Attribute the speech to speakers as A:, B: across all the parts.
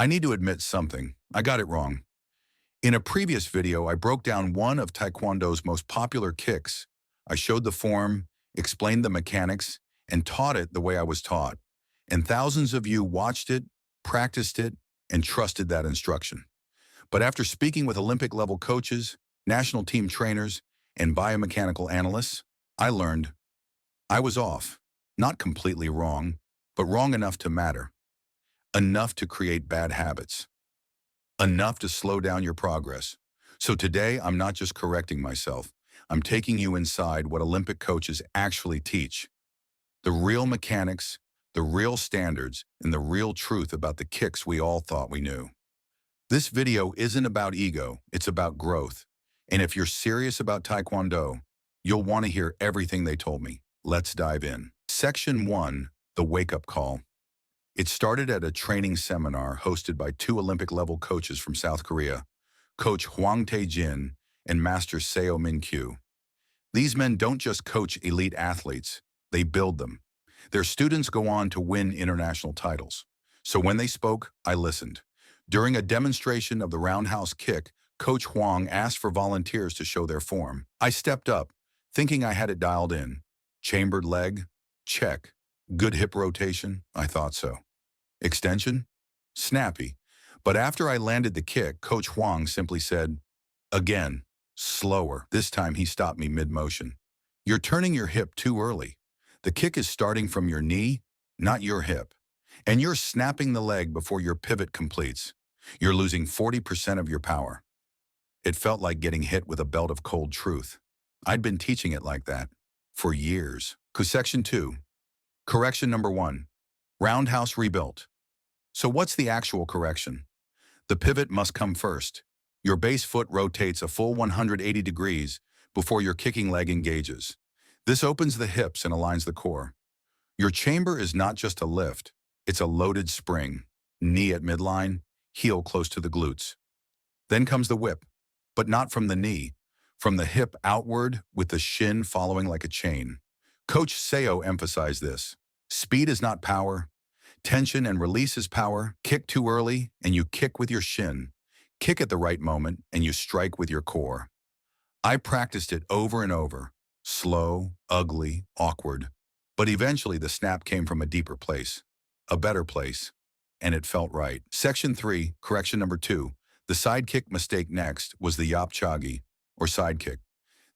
A: I need to admit something. I got it wrong. In a previous video, I broke down one of Taekwondo's most popular kicks. I showed the form, explained the mechanics, and taught it the way I was taught. And thousands of you watched it, practiced it, and trusted that instruction. But after speaking with Olympic-level coaches, national team trainers, and biomechanical analysts, I learned I was off. Not completely wrong, but wrong enough to matter. Enough to create bad habits. Enough to slow down your progress. So today, I'm not just correcting myself. I'm taking you inside what Olympic coaches actually teach. The real mechanics, the real standards, and the real truth about the kicks we all thought we knew. This video isn't about ego, it's about growth. And if you're serious about Taekwondo, you'll want to hear everything they told me. Let's dive in. Section 1, the wake-up call. It started at a training seminar hosted by two Olympic-level coaches from South Korea, Coach Hwang Tae-jin and Master Seo Min-kyu. These men don't just coach elite athletes, they build them. Their students go on to win international titles. So when they spoke, I listened. During a demonstration of the roundhouse kick, Coach Hwang asked for volunteers to show their form. I stepped up, thinking I had it dialed in. Chambered leg? Check. Good hip rotation? I thought so. Extension? Snappy. But after I landed the kick, Coach Hwang simply said, "Again, slower." This time he stopped me mid-motion. "You're turning your hip too early. The kick is starting from your knee, not your hip. And you're snapping the leg before your pivot completes. You're losing 40% of your power." It felt like getting hit with a belt of cold truth. I'd been teaching it like that for years. Section 2. Correction number 1. Roundhouse rebuilt. So what's the actual correction? The pivot must come first. Your base foot rotates a full 180 degrees before your kicking leg engages. This opens the hips and aligns the core. Your chamber is not just a lift, it's a loaded spring. Knee at midline, heel close to the glutes. Then comes the whip, but not from the knee, from the hip outward with the shin following like a chain. Coach Seo emphasized this. Speed is not power. Tension and release is power. Kick too early, and you kick with your shin. Kick at the right moment, and you strike with your core. I practiced it over and over. Slow, ugly, awkward. But eventually the snap came from a deeper place. A better place. And it felt right. Section 3, correction number 2. The sidekick mistake next was the yapchagi, or sidekick.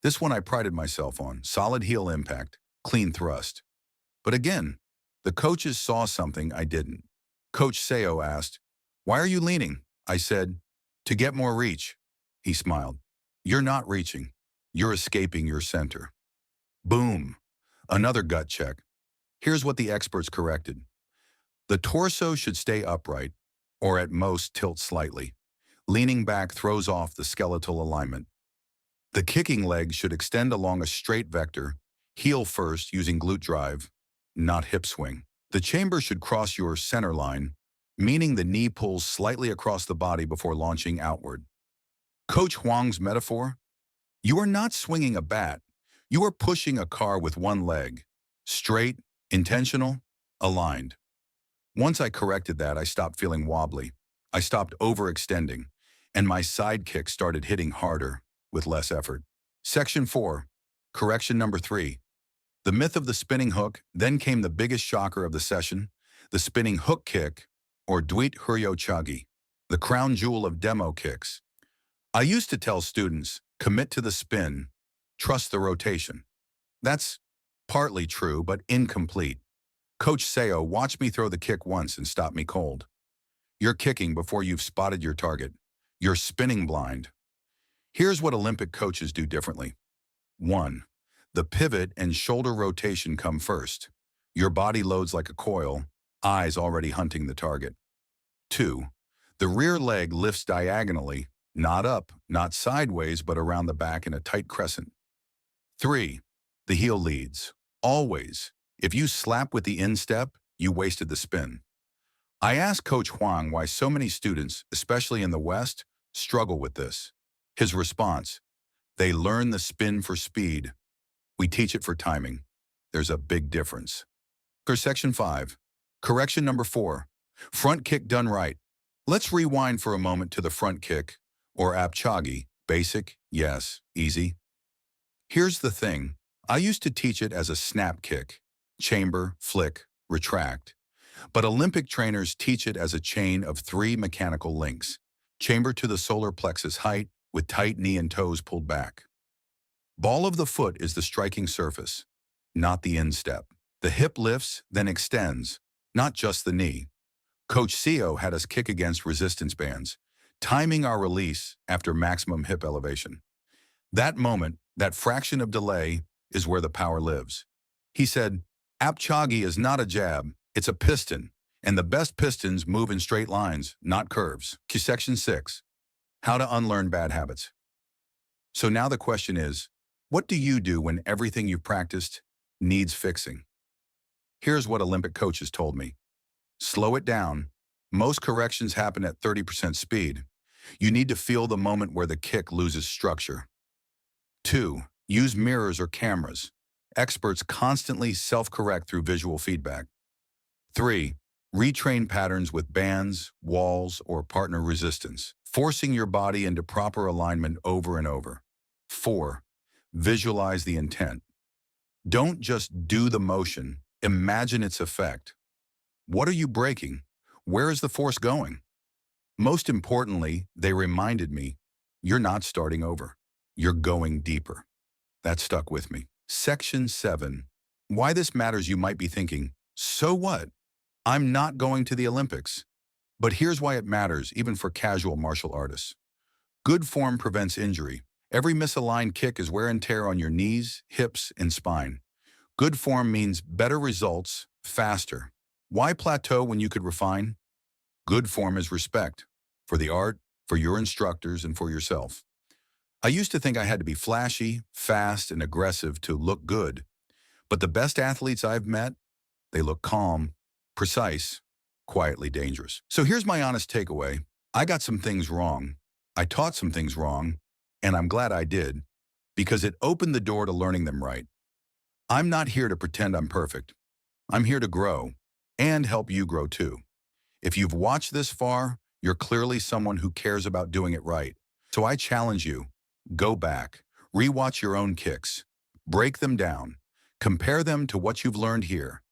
A: This one I prided myself on. Solid heel impact, clean thrust. But again, the coaches saw something I didn't. Coach Seo asked, "Why are you leaning?" I said, "To get more reach." He smiled. "You're not reaching. You're escaping your center." Boom. Another gut check. Here's what the experts corrected. The torso should stay upright, or at most tilt slightly. Leaning back throws off the skeletal alignment. The kicking leg should extend along a straight vector, heel first using glute drive, not hip swing. The chamber should cross your center line, meaning the knee pulls slightly across the body before launching outward. Coach Hwang's metaphor? You are not swinging a bat. You are pushing a car with one leg. Straight, intentional, aligned. Once I corrected that, I stopped feeling wobbly. I stopped overextending, and my sidekick started hitting harder with less effort. Section 4, correction number 3. The myth of the spinning hook, then came the biggest shocker of the session, the spinning hook kick, or Dwit Huryo-chagi, the crown jewel of demo kicks. I used to tell students, commit to the spin, trust the rotation. That's partly true, but incomplete. Coach Seo watched me throw the kick once and stop me cold. You're kicking before you've spotted your target. You're spinning blind. Here's what Olympic coaches do differently. 1. The pivot and shoulder rotation come first. Your body loads like a coil, eyes already hunting the target. 2. The rear leg lifts diagonally, not up, not sideways, but around the back in a tight crescent. 3. The heel leads. Always. If you slap with the instep, you wasted the spin. I asked Coach Hwang why so many students, especially in the West, struggle with this. His response, they learn the spin for speed. We teach it for timing. There's a big difference. Section 5. Correction number 4. Front kick done right. Let's rewind for a moment to the front kick, or apchagi. Basic, yes, easy. Here's the thing. I used to teach it as a snap kick, chamber, flick, retract. But Olympic trainers teach it as a chain of 3 mechanical links. Chamber to the solar plexus height with tight knee and toes pulled back. Ball of the foot is the striking surface, not the instep. The hip lifts, then extends, not just the knee. Coach Seo had us kick against resistance bands, timing our release after maximum hip elevation. That moment, that fraction of delay, is where the power lives. He said, Apchagi is not a jab, it's a piston, and the best pistons move in straight lines, not curves. Section 6. How to unlearn bad habits. So now the question is, what do you do when everything you've practiced needs fixing? Here's what Olympic coaches told me. Slow it down. Most corrections happen at 30% speed. You need to feel the moment where the kick loses structure. 2. Use mirrors or cameras. Experts constantly self-correct through visual feedback. 3. Retrain patterns with bands, walls, or partner resistance, forcing your body into proper alignment over and over. 4. Visualize the intent. Don't just do the motion, imagine its effect. What are you breaking? Where is the force going? Most importantly, they reminded me, you're not starting over. You're going deeper. That stuck with me. Section 7. Why this matters, you might be thinking, so what? I'm not going to the Olympics. But here's why it matters, even for casual martial artists. Good form prevents injury. Every misaligned kick is wear and tear on your knees, hips, and spine. Good form means better results, faster. Why plateau when you could refine? Good form is respect. For the art, for your instructors, and for yourself. I used to think I had to be flashy, fast, and aggressive to look good. But the best athletes I've met, they look calm, precise, quietly dangerous. So here's my honest takeaway. I got some things wrong. I taught some things wrong, and I'm glad I did, because it opened the door to learning them right. I'm not here to pretend I'm perfect. I'm here to grow, and help you grow too. If you've watched this far, you're clearly someone who cares about doing it right. So I challenge you, go back, rewatch your own kicks, break them down, compare them to what you've learned here.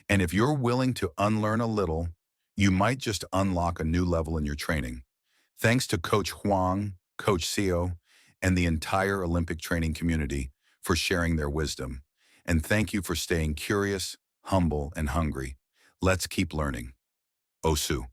A: And if you're willing to unlearn a little, you might just unlock a new level in your training. Thanks to Coach Huang, Coach Seo, and the entire Olympic training community for sharing their wisdom. And thank you for staying curious, humble, and hungry. Let's keep learning. Osu.